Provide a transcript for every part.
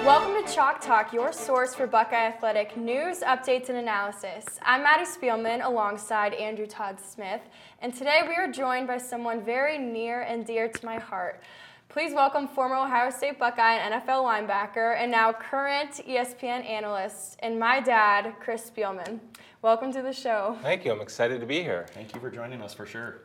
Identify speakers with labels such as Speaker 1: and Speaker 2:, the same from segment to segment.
Speaker 1: Welcome to Chalk Talk, your source for Buckeye Athletic news, updates, and analysis. I'm Maddie Spielman alongside Andrew Todd Smith, and today we are joined by someone very near and dear to my heart. Please welcome former Ohio State Buckeye and NFL linebacker, and now current ESPN analyst, and my dad, Chris Spielman. Welcome to the show.
Speaker 2: Thank you. I'm excited to be here.
Speaker 3: Thank you for joining us for sure.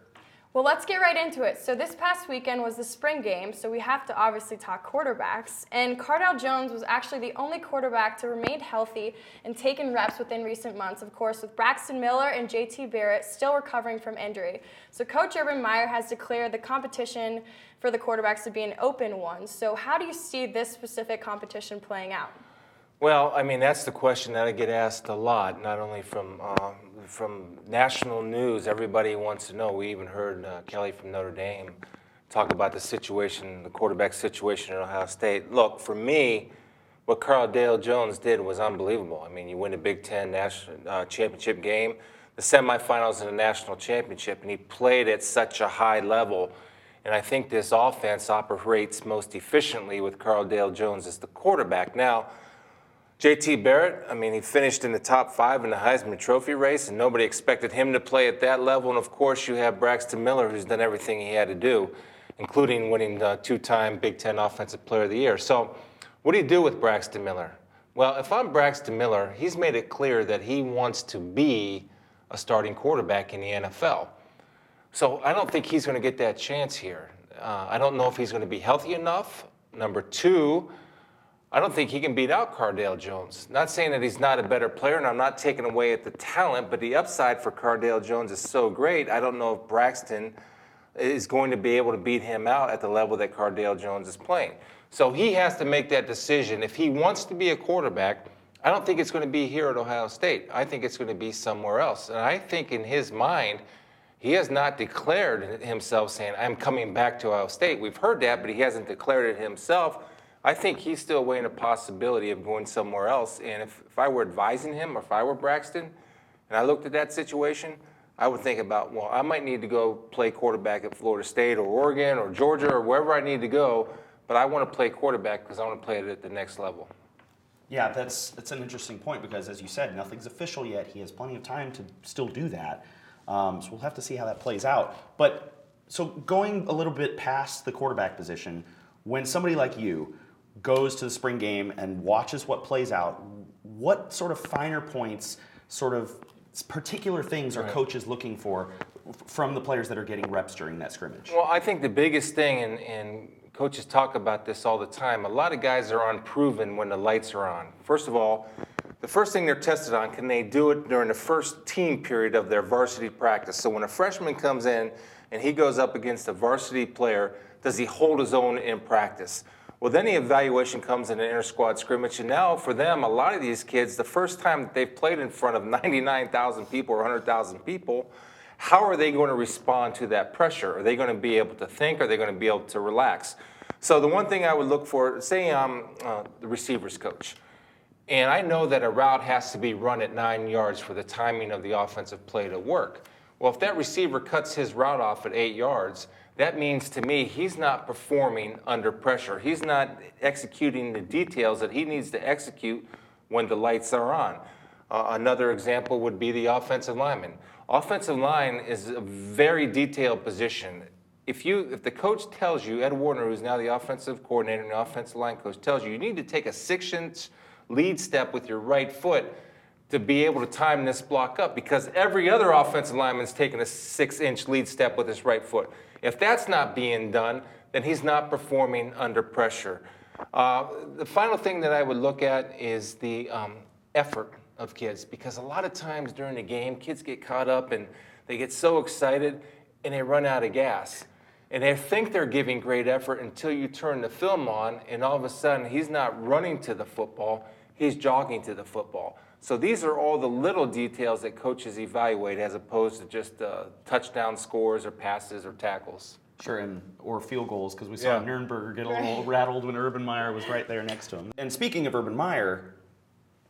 Speaker 1: Well, let's get right into it. So this past weekend was the spring game, so we have to obviously talk quarterbacks. And Cardale Jones was actually the only quarterback to remain healthy and taken reps within recent months, of course, with Braxton Miller and JT Barrett still recovering from injury. So Coach Urban Meyer has declared the competition for the quarterbacks to be an open one. So how do you see this specific competition playing out?
Speaker 2: Well, I mean, that's the question that I get asked a lot, not only from national news. Everybody wants to know. We even heard Kelly from Notre Dame talk about the situation, the quarterback situation at Ohio State. Look, for me, what Cardale Jones did was unbelievable. I mean, you win a Big Ten national championship game, the semifinals in the national championship, and he played at such a high level. And I think this offense operates most efficiently with Cardale Jones as the quarterback. Now, JT Barrett, I mean, he finished in the top 5 in the Heisman Trophy race, and nobody expected him to play at that level. And, of course, you have Braxton Miller, who's done everything he had to do, including winning the 2-time Big Ten Offensive Player of the Year. So what do you do with Braxton Miller? Well, if I'm Braxton Miller, he's made it clear that he wants to be a starting quarterback in the NFL. So I don't think he's going to get that chance here. I don't know if he's going to be healthy enough. Number 2, I don't think he can beat out Cardale Jones. Not saying that he's not a better player, and I'm not taking away at the talent, but the upside for Cardale Jones is so great, I don't know if Braxton is going to be able to beat him out at the level that Cardale Jones is playing. So he has to make that decision. If he wants to be a quarterback, I don't think it's going to be here at Ohio State. I think it's going to be somewhere else. And I think in his mind, he has not declared himself saying, I'm coming back to Ohio State. We've heard that, but he hasn't declared it himself. I think he's still weighing a possibility of going somewhere else. And if I were advising him, or if I were Braxton, and I looked at that situation, I would think about, well, I might need to go play quarterback at Florida State or Oregon or Georgia or wherever I need to go, but I want to play quarterback because I want to play it at the next level.
Speaker 3: Yeah, that's an interesting point because, as you said, nothing's official yet. He has plenty of time to still do that. So we'll have to see how that plays out. But so going a little bit past the quarterback position, when somebody like you goes to the spring game and watches what plays out, what sort of finer points, sort of particular things are coaches looking for from the players that are getting reps during that scrimmage?
Speaker 2: Well, I think the biggest thing, and coaches talk about this all the time, a lot of guys are unproven when the lights are on. First of all, the first thing they're tested on, can they do it during the first team period of their varsity practice? So when a freshman comes in and he goes up against a varsity player, does he hold his own in practice? Well, then the evaluation comes in an inter-squad scrimmage, and now for them, a lot of these kids, the first time that they've played in front of 99,000 people or 100,000 people, how are they going to respond to that pressure? Are they going to be able to think? Are they going to be able to relax? So the one thing I would look for, say I'm the receivers coach, and I know that a route has to be run at 9 yards for the timing of the offensive play to work. Well, if that receiver cuts his route off at 8 yards, that means to me he's not performing under pressure. He's not executing the details that he needs to execute when the lights are on. Another example would be the offensive lineman. Offensive line is a very detailed position. If the coach tells you, Ed Warner, who's now the offensive coordinator and the offensive line coach, tells you you need to take a 6-inch lead step with your right foot to be able to time this block up, because every other offensive lineman's taking a 6-inch lead step with his right foot. If that's not being done, then he's not performing under pressure. The final thing that I would look at is the effort of kids, because a lot of times during the game, kids get caught up and they get so excited and they run out of gas. And they think they're giving great effort until you turn the film on, and all of a sudden he's not running to the football, he's jogging to the football. So these are all the little details that coaches evaluate as opposed to just touchdown scores or passes or tackles.
Speaker 3: Sure, or field goals, because we saw Nuremberg get a little rattled when Urban Meyer was right there next to him. And speaking of Urban Meyer,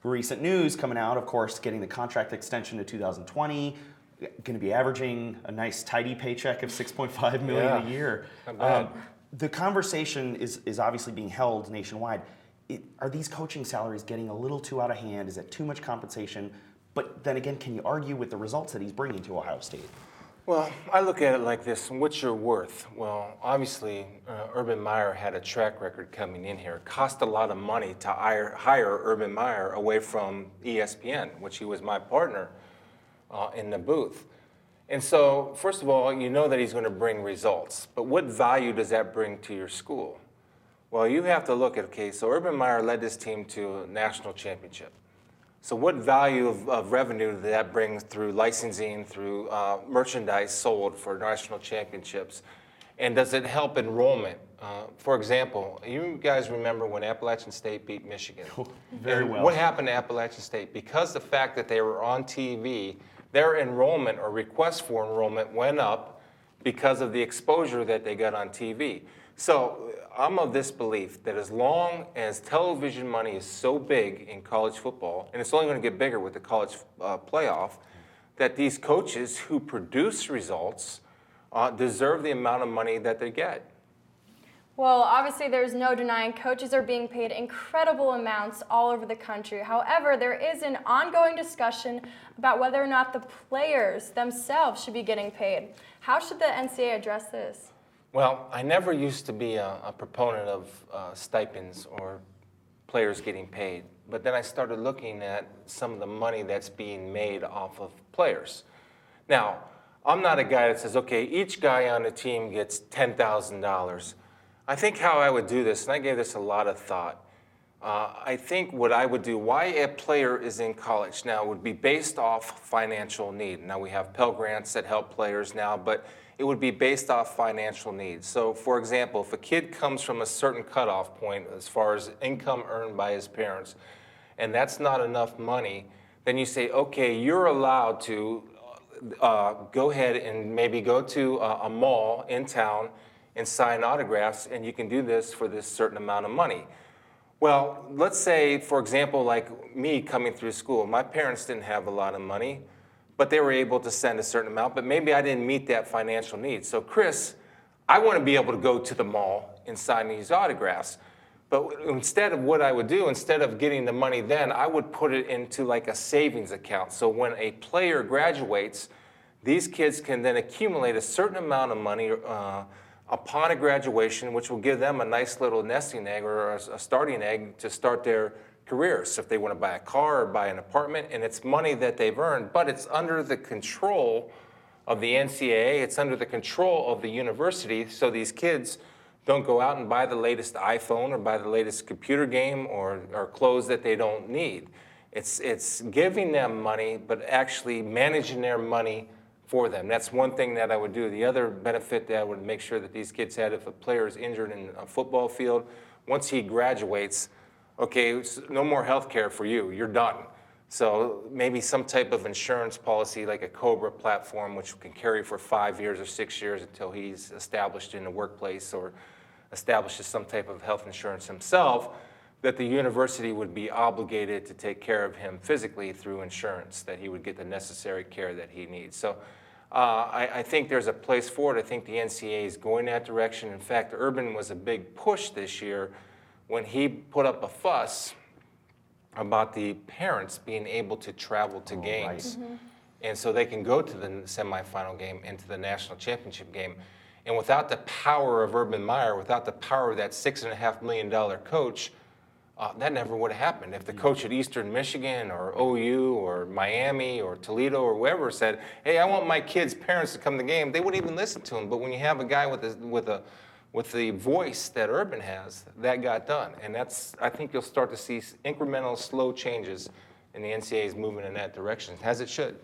Speaker 3: recent news coming out, of course, getting the contract extension to 2020, going to be averaging a nice tidy paycheck of $6.5 million a year. The conversation is obviously being held nationwide. are these coaching salaries getting a little too out of hand? Is it too much compensation? But then again, can you argue with the results that he's bringing to Ohio State?
Speaker 2: Well, I look at it like this: what's your worth? Well, obviously, Urban Meyer had a track record coming in here. It cost a lot of money to hire Urban Meyer away from ESPN, which he was my partner in the booth. And so, first of all, you know that he's going to bring results. But what value does that bring to your school? Well, you have to look at, okay, so Urban Meyer led this team to a national championship. So what value of revenue did that bring through licensing, through merchandise sold for national championships? And does it help enrollment? For example, you guys remember when Appalachian State beat Michigan?
Speaker 3: Very well.
Speaker 2: What happened to Appalachian State? Because the fact that they were on TV, their enrollment or request for enrollment went up because of the exposure that they got on TV. So I'm of this belief that as long as television money is so big in college football, and it's only going to get bigger with the college playoff, that these coaches who produce results deserve the amount of money that they get.
Speaker 1: Well, obviously there's no denying coaches are being paid incredible amounts all over the country. However, there is an ongoing discussion about whether or not the players themselves should be getting paid. How should the NCAA address this?
Speaker 2: Well, I never used to be a proponent of stipends or players getting paid, but then I started looking at some of the money that's being made off of players. Now, I'm not a guy that says, okay, each guy on the team gets $10,000. I think how I would do this, and I gave this a lot of thought, I think what I would do, why a player is in college now would be based off financial need. Now we have Pell Grants that help players now, but it would be based off financial needs. So for example, if a kid comes from a certain cutoff point as far as income earned by his parents, and that's not enough money, then you say, okay, you're allowed to go ahead and maybe go to a mall in town and sign autographs, and you can do this for this certain amount of money. Well, let's say, for example, like me coming through school, my parents didn't have a lot of money, but they were able to send a certain amount, but maybe I didn't meet that financial need. So Chris, I want to be able to go to the mall and sign these autographs. But instead of what I would do, instead of getting the money then, I would put it into like a savings account. So when a player graduates, these kids can then accumulate a certain amount of money upon a graduation, which will give them a nice little nesting egg or a starting egg to start their careers. So if they want to buy a car or buy an apartment, and it's money that they've earned, but it's under the control of the NCAA, it's under the control of the university, so these kids don't go out and buy the latest iPhone or buy the latest computer game or clothes that they don't need. It's giving them money, but actually managing their money for them. That's one thing that I would do. The other benefit that I would make sure that these kids had, if a player is injured in a football field, once he graduates, okay, no more health care for you, you're done. So maybe some type of insurance policy like a COBRA platform, which can carry for 5 years or 6 years until he's established in the workplace or establishes some type of health insurance himself, that the university would be obligated to take care of him physically through insurance, that he would get the necessary care that he needs. So I think there's a place for it. I think the NCAA is going that direction. In fact, Urban was a big push this year when he put up a fuss about the parents being able to travel to games.
Speaker 3: Right.
Speaker 1: Mm-hmm.
Speaker 2: And so they can go to the semifinal game and to the national championship game. And without the power of Urban Meyer, without the power of that $6.5 million coach, that never would have happened. If the coach at Eastern Michigan or OU or Miami or Toledo or whoever said, hey, I want my kids' parents to come to the game, they wouldn't even listen to him. But when you have a guy with the voice that Urban has, that got done. And I think you'll start to see incremental, slow changes, and the NCAA is moving in that direction, as it should.